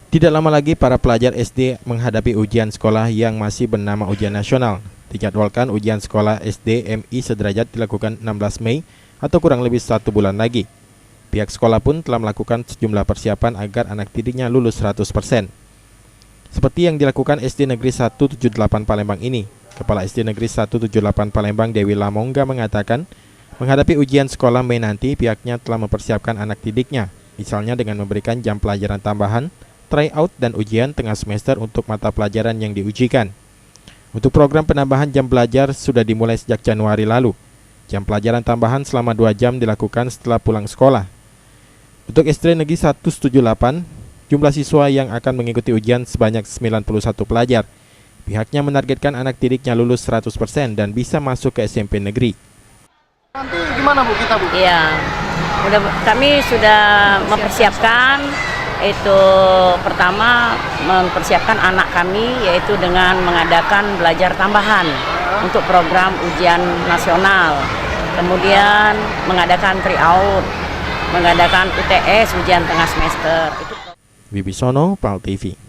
Tidak lama lagi para pelajar SD menghadapi ujian sekolah yang masih bernama ujian nasional. Dijadwalkan ujian sekolah SD MI sederajat dilakukan 16 Mei atau kurang lebih 1 bulan lagi. Pihak sekolah pun telah melakukan sejumlah persiapan agar anak didiknya lulus 100%. Seperti yang dilakukan SD Negeri 178 Palembang ini. Kepala SD Negeri 178 Palembang Dewi Lamongga mengatakan, menghadapi ujian sekolah Mei nanti pihaknya telah mempersiapkan anak didiknya, misalnya dengan memberikan jam pelajaran tambahan, tryout dan ujian tengah semester untuk mata pelajaran yang diujikan. Untuk program penambahan jam belajar sudah dimulai sejak Januari lalu. Jam pelajaran tambahan selama 2 jam dilakukan setelah pulang sekolah. Untuk SD Negeri 178, jumlah siswa yang akan mengikuti ujian sebanyak 91 pelajar. Pihaknya menargetkan anak didiknya lulus 100% dan bisa masuk ke SMP negeri. Nanti gimana Bu kita Bu? Iya, kami sudah mempersiapkan. Itu pertama mempersiapkan anak kami yaitu dengan mengadakan belajar tambahan untuk program ujian nasional, kemudian mengadakan tryout, mengadakan UTS ujian tengah semester. Wibisono, PAL TV.